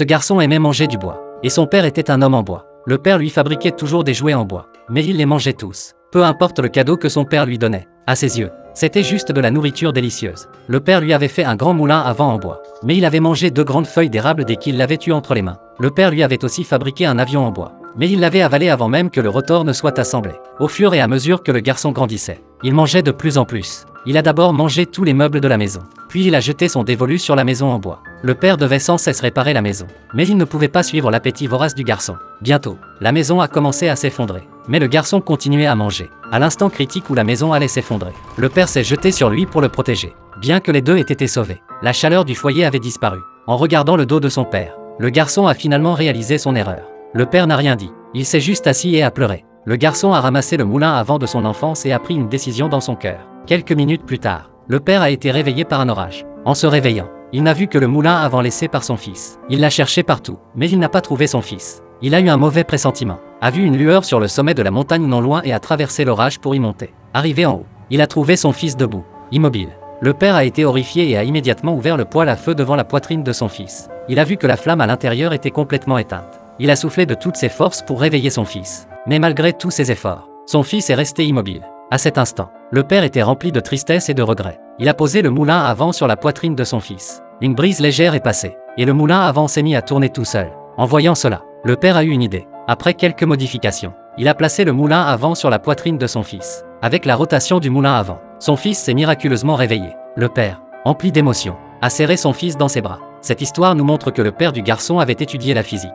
Ce garçon aimait manger du bois. Et son père était un homme en bois. Le père lui fabriquait toujours des jouets en bois. Mais il les mangeait tous. Peu importe le cadeau que son père lui donnait. À ses yeux, c'était juste de la nourriture délicieuse. Le père lui avait fait un grand moulin à vent en bois. Mais il avait mangé 2 grandes feuilles d'érable dès qu'il l'avait eu entre les mains. Le père lui avait aussi fabriqué un avion en bois. Mais il l'avait avalé avant même que le rotor ne soit assemblé. Au fur et à mesure que le garçon grandissait, il mangeait de plus en plus. Il a d'abord mangé tous les meubles de la maison. Puis il a jeté son dévolu sur la maison en bois. Le père devait sans cesse réparer la maison. Mais il ne pouvait pas suivre l'appétit vorace du garçon. Bientôt, la maison a commencé à s'effondrer. Mais le garçon continuait à manger. À l'instant critique où la maison allait s'effondrer, le père s'est jeté sur lui pour le protéger. Bien que les deux aient été sauvés, la chaleur du foyer avait disparu. En regardant le dos de son père, le garçon a finalement réalisé son erreur. Le père n'a rien dit. Il s'est juste assis et a pleuré. Le garçon a ramassé le moulin à vent de son enfance et a pris une décision dans son cœur. Quelques minutes plus tard, le père a été réveillé par un orage. En se réveillant, il n'a vu que le moulin à vent laissé par son fils. Il l'a cherché partout, mais il n'a pas trouvé son fils. Il a eu un mauvais pressentiment, a vu une lueur sur le sommet de la montagne non loin et a traversé l'orage pour y monter. Arrivé en haut, il a trouvé son fils debout, immobile. Le père a été horrifié et a immédiatement ouvert le poêle à feu devant la poitrine de son fils. Il a vu que la flamme à l'intérieur était complètement éteinte. Il a soufflé de toutes ses forces pour réveiller son fils. Mais malgré tous ses efforts, son fils est resté immobile. À cet instant, le père était rempli de tristesse et de regret. Il a posé le moulin à vent sur la poitrine de son fils. Une brise légère est passée, et le moulin à vent s'est mis à tourner tout seul. En voyant cela, le père a eu une idée. Après quelques modifications, il a placé le moulin à vent sur la poitrine de son fils. Avec la rotation du moulin à vent, son fils s'est miraculeusement réveillé. Le père, empli d'émotion, a serré son fils dans ses bras. Cette histoire nous montre que le père du garçon avait étudié la physique.